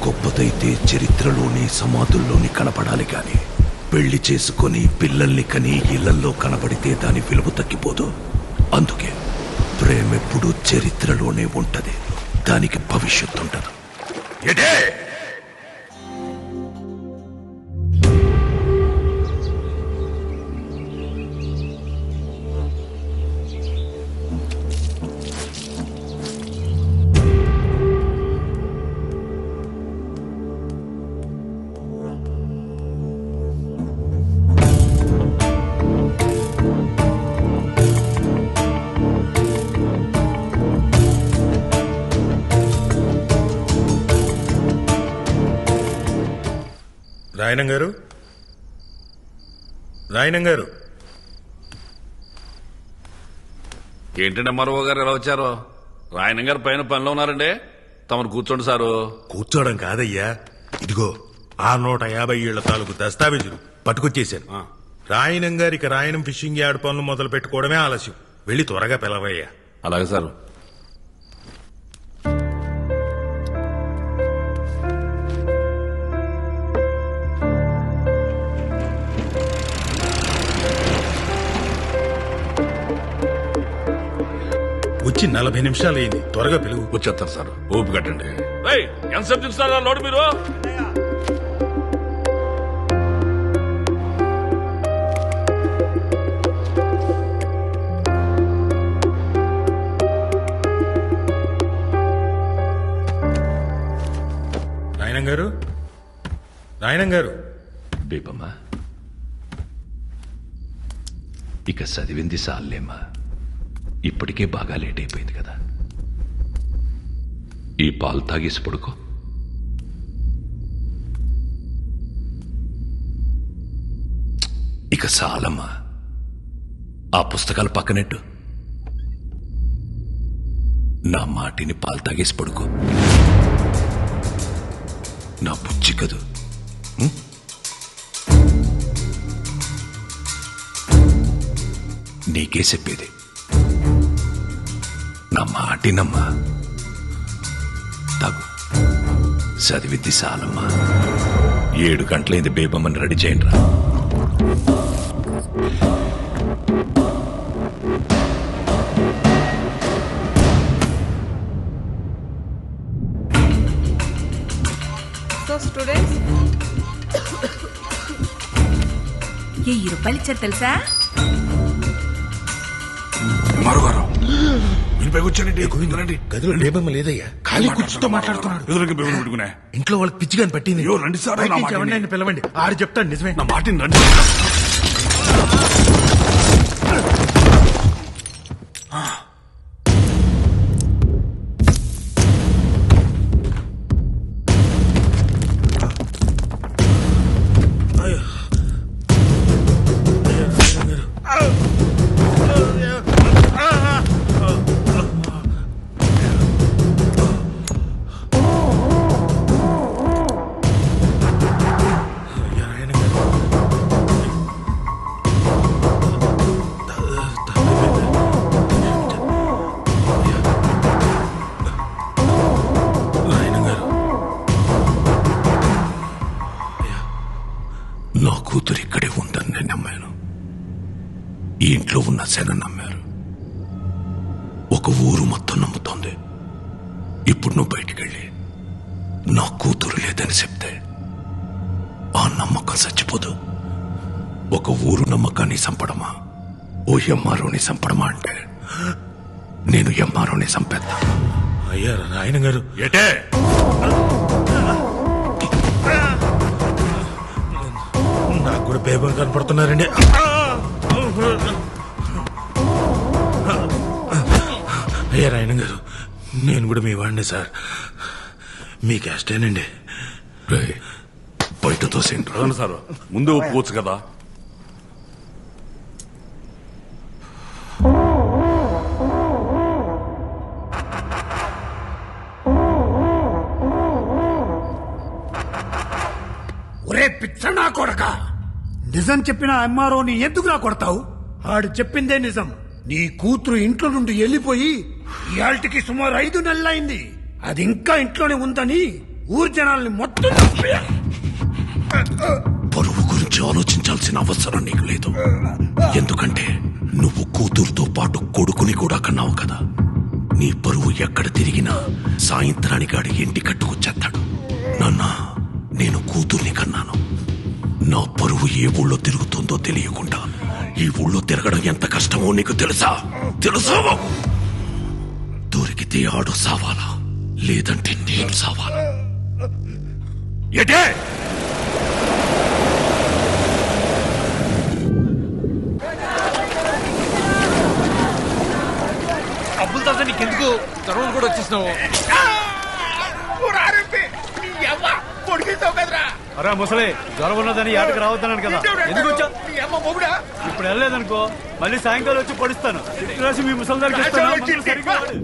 గొప్పదైతే చరిత్రలోని సమాధుల్లోని కనపడాలి గాని పెళ్లి చేసుకొని పిల్లల్ని కని ఇళ్లల్లో కనబడితే దాని విలువ తగ్గిపోదు. అందుకే ప్రేమెప్పుడు చరిత్రలోనే ఉంటది, దానికి భవిష్యత్తు ఉండదు. రాయనం గారు, రాయనం గారు. ఏంటంటే మరో గారు ఎలా వచ్చారో? రాయనం గారు పైన పనిలో ఉన్నారండి, తమను కూర్చోండి సారు. కూర్చోవడం కాదయ్యా, ఇదిగో 650 ఏళ్ల తాలూకు దస్తావేజులు పట్టుకొచ్చేశాను. రాయనం గారికి రాయనం ఫిషింగ్ యార్డ్ పనులు మొదలు పెట్టుకోవడమే ఆలస్యం. వెళ్ళి త్వరగా పిలవయ్యా. అలాగే సారు. వచ్చి 40 నిమిషాలు అయింది, త్వరగా పిలువు. వచ్చేస్తారు సార్, ఓపి కట్టండి. ఎంతసేపు చూస్తారా లోడు మీరు? రాయనం గారు, రాయనం గారు. బేబమ్మా, ఇక చదివింది సాలేమ్మా, ఇప్పటికే బాగా లేట్ అయిపోయింది కదా. ఈ పాలు తాగేసి పడుకో. ఇక చాలమ్మా, ఆ పుస్తకాలు పక్కనెట్టు. నా మాటిని పాలు తాగేసి పడుకో. నా బుజ్జి కదూ. నీకే చెప్పేది, నా మాటినమ్మా. తాగు, చదివిద్ది చాలమ్మా. 7 గంటలైంది, బేబమ్మని రెడీ చేయండి రా. స్టూడెంట్స్, 1000 రూపాయలు ఇచ్చారు తెలుసా? మరోగారు కూర్చోండి. గదిలో బేబమ్మ లేదయ్యా, ఖాళీ కూర్చుతో మాట్లాడుతున్నాడు. ఇంట్లో వాళ్ళకి పిచ్చిగాని పట్టింది. ఎవరినైనా పిలవండి, ఆడు చెప్తాడు నిజమే. నా మాటిని రండి. నా కూతురు ఇక్కడే ఉందని నేను నమ్మాను. ఈ ఇంట్లో ఉన్న శన నమ్మారు. ఒక ఊరు మొత్తం నమ్ముతోంది. ఇప్పుడు నువ్వు బయటికెళ్ళి నా కూతురు లేదని చెప్తే ఆ నమ్మకం చచ్చిపోదు. ఒక ఊరు నమ్మకాన్ని చంపడమా, ఓ ఎంఆర్ఓని చంపడమా అంటే నేను ఎంఆర్ఓని చంపేద్దా. అయ్యా రాయన గారు. ఏటే నాకు కూడా బేబం కనపడుతున్నారండి. అయ్యా రాయన గారు, నేను కూడా మీ వాడిని సార్, మీ క్యాస్టేనండి. బయట తోసేంటి సార్, ముందు ఒప్పుకోవచ్చు కదా. ఒరే పిచ్చనా కొడక, నిజం చెప్పిన ఎంఆర్ఓని ఎందుకురా కొడతావు? ఆడు చెప్పిందే నిజం. నీ కూతురు ఇంట్లో నుండి వెళ్ళిపోయి ఇయాల్టికి సుమారు 5 నెలలైంది. అది ఇంకా ఇంట్లోనే ఉందని ఊరు జనాల్ని మొత్తం చంపేయాలి. పరువు గురించి ఆలోచించాల్సిన అవసరం నీకు లేదు. ఎందుకంటే నువ్వు కూతురుతో పాటు కొడుకుని కూడా కన్నావు కదా. నీ పరువు ఎక్కడ తిరిగినా సాయంత్రానికి ఆడి ఇంటి కట్టుకొచ్చేస్తాడు. నాన్న, నేను కూతుర్ని కన్నాను. నా పరువు ఏ ఊళ్ళో తిరుగుతుందో తెలియకుండా ఈ ఊళ్ళో తిరగడం ఎంత కష్టమో నీకు తెలుసా? తెలుసా? దొరికితే ఆడు సావాలా, లేదంటే నేను సావాలా? ఎటే అబ్బులు తాత నీకెందుకు జ్వరం కూడా వచ్చేసినావు? అరే ముసలి, జ్వరం ఉన్నదని ఆటకు రావద్దన్నాను కదా, ఎందుకు వచ్చా? ఇప్పుడు వెళ్ళలేదనుకో మళ్ళీ సాయంకాలం వచ్చి పడుస్తాను. రాసి మీ ముసలి దగ్గరికి ఇస్తాను. మందులు సరిగ్గా వాడు.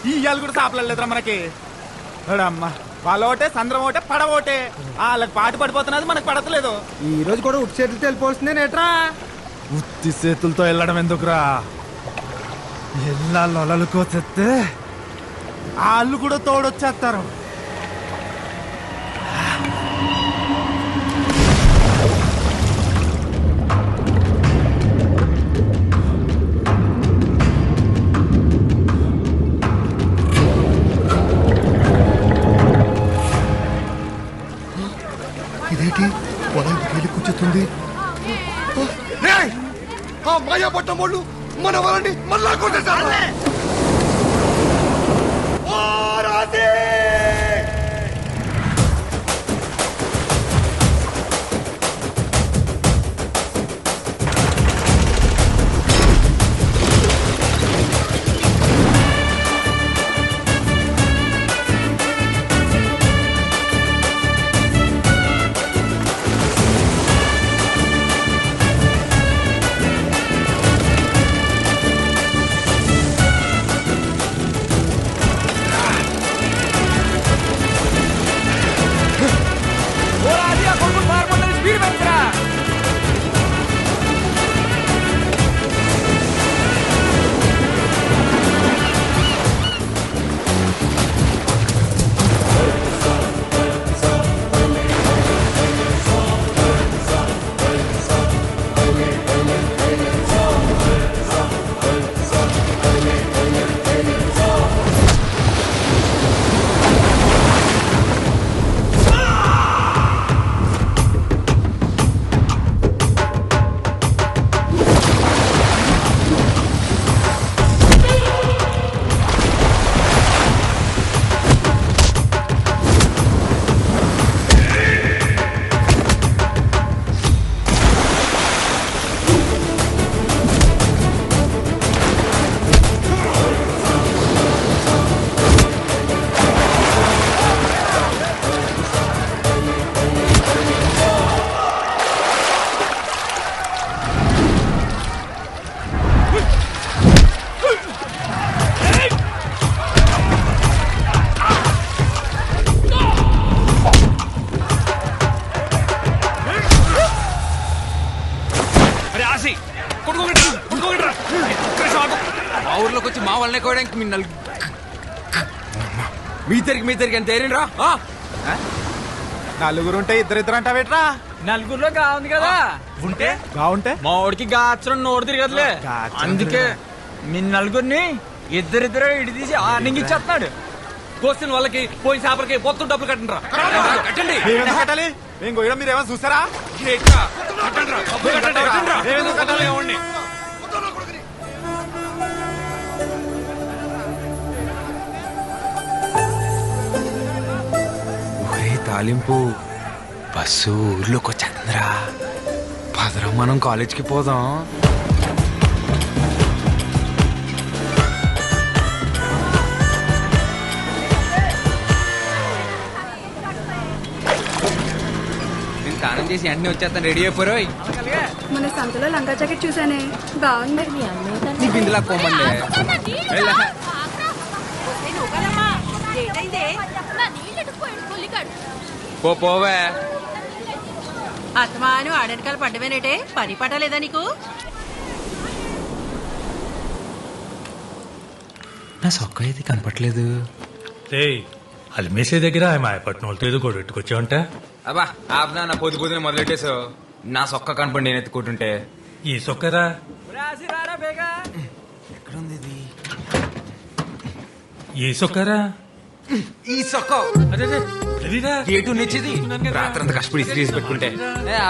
ఈ ఇయ్యాలు కూడా సాపలేదురా మనకి. అమ్మ వాళ్ళ ఒకటే, సంద్రం ఒకటే, పడవ ఒకటే. వాళ్ళకి పాటు పడిపోతున్నది, మనకు పడతలేదు. ఈ రోజు కూడా ఉట్టి చేతులతో వెళ్ళిపోతుందే నేట్రా. ఉత్తి చేతులతో వెళ్ళడం ఎందుకురా? ఎల్లా లొలలుకోతే వాళ్ళు కూడా తోడొచ్చేస్తారు. ఇదేంటి పొలం తేలి కూర్చుంది? ఆ మాయాపట్నం వాళ్ళు మన వాళ్ళని మళ్ళా కొట్టేశారు. మా ఊర్లోకి వచ్చి మా వాళ్ళనే కోయడానికి మీ తిరిగి ఎంత ధైర్యం రా? నలుగురు ఉంటే ఇద్దరిద్దరు అంటావేట్రా? నలుగురులో ఉంది కదా. ఉంటే బాగుంటే మా వాడికి గాచరం నోరు తిరగదులే. అందుకే మీ నలుగురిని ఇద్దరిద్దరు ఇడి తీసి ఆర్నింగ్ ఇచ్చేస్తున్నాడు. కోసిన వాళ్ళకి పోయిన చేపలకి మొత్తం డబ్బులు కట్టండి. కట్టండి. కట్టాలి మేము కోయడం మీరు ఏమైనా చూసారా? కట్టాలి ఏమండి? తాలింపు బస్సు ఊర్లోకి వచ్చేస్తుందిరా. పదరా మనం కాలేజ్కి పోదాం. నేను స్నానం చేసి అన్ని వచ్చేస్తాను. రెడీ అయిపోరు. మన సంతలో లంగా జాకెట్ చూసానే, బాగుంది. నీ బిందులా పోమండి. ఏంటైందే? పోవే. అత్తమాను ఆడనకాలు పడ్డమేనేటే పని పట్టలేదా నీకు? నా సొక్క అయితే కనపట్లేదు. అల్మేసే దగ్గర ఆమె ఆయపట్నం వాళ్ళతో ఏదో కూడా పెట్టుకొచ్చావంట. అబ్బా ఆపనా, నా పొద్దు పొద్దునే మొదలెట్టేసావు. నా సొక్క కనపడి నేను ఎత్తుకుంటుంటే. ఈ సొక్కరా ఎక్కడుంది ఇది? ఏ సొక్కరా? ఈ సొక్క అదే గేటు నిచ్చేది. రాత్రంతా కష్టపడి తీసి పెట్టుకుంటే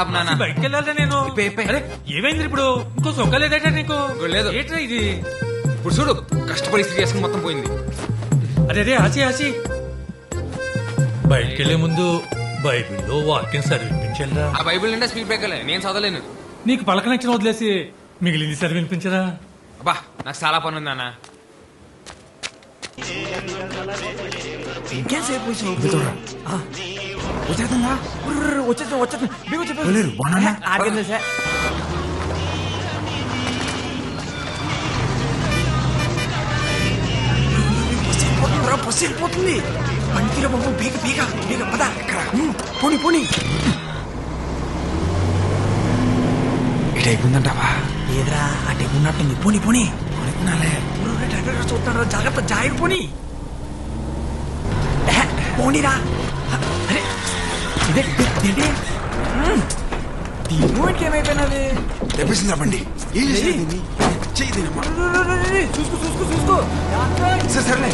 ఆపనా. బయటకు వెళ్ళాలా నేను? అరే, ఏమైంది ఇప్పుడు? ఇంకో సొక్క లేదట నీకు? లేదు. ఏంట్రా ఇది? ఇప్పుడు చూడు, కష్టపడి ఇస్త్రీ చేసుకుని మొత్తం పోయింది. అదే ఆచి బయటకెళ్లే ముందు బైబిల్లో వాక్యం చదివించారా? ఆ బైబిల్ నిండా స్పీడ్ బ్రేకర్లే, నేను చదవలేను. నీకు పలక నచ్చిన వదిలేసి మిగిలింది చదివినిపించరా? అబ్బా నాకు చాలా పని ఉంది అన్న. వెళ్ళిపోతుంది. బండిలో బాబు బీగ బీగ బీగ పద. పోనీ పోనీ. ఇటు అయిపోయిందంటావా? లేదురా అటు ఉన్నట్టుంది. పోనీ పోనీ అనుకున్నాలే. డ్రైవర్ చూస్తాడు, జాగ్రత్త జాయిర్ పోనీ. పోనీరా. అరే ఇదే ఏమైపోయినది? తెప్పిస్తుందా బండి? ఏం చేసేది? చూసుకో చూసుకో చూసుకో. సరేలే.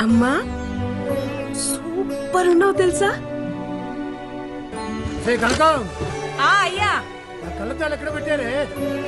అమ్మా సూపర్ ఉన్నావు తెలుసా? కనకం అయ్యా కళ్ళద్దాలు ఎక్కడ పెట్టారే?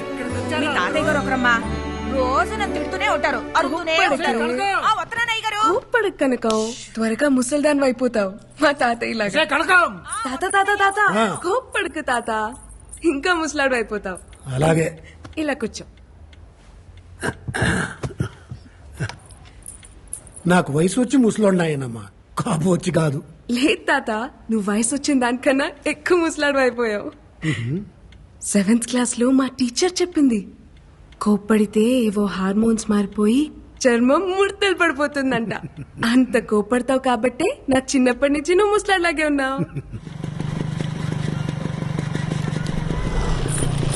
ఎక్కడ మీ తాతయ్య గారు ఒకరమ్మా రోజు నన్ను తిడుతూనే ఉంటారు. అరుగుతూనే ఊపడు కనకం, త్వరగా ముసల్దాన్ అయిపోతావు మా తాతయ్య లాగా. కనకం తాత తాత తాత కోప్పడుకు తాత, ఇంకా ముసలాడు అయిపోతావు. అలాగే ఇలా కూర్చో. నాకు వయసు వచ్చి ముసలోన్నాయనమ్మా, కాపు వచ్చి కాదు. లేదు తాత, నువ్వు వయసు వచ్చిన దానికన్నా ఎక్కువ ముసలాడు అయిపోయావు. 7th క్లాస్ లో మా టీచర్ చెప్పింది, కోప్పడితే ఏవో హార్మోన్స్ మారిపోయి చర్మం ముడతలు పడిపోతుందంట. అంత కోప్పడతావు కాబట్టే నా చిన్నప్పటి నుంచి నువ్వు ముసలాడిలాగే ఉన్నావు.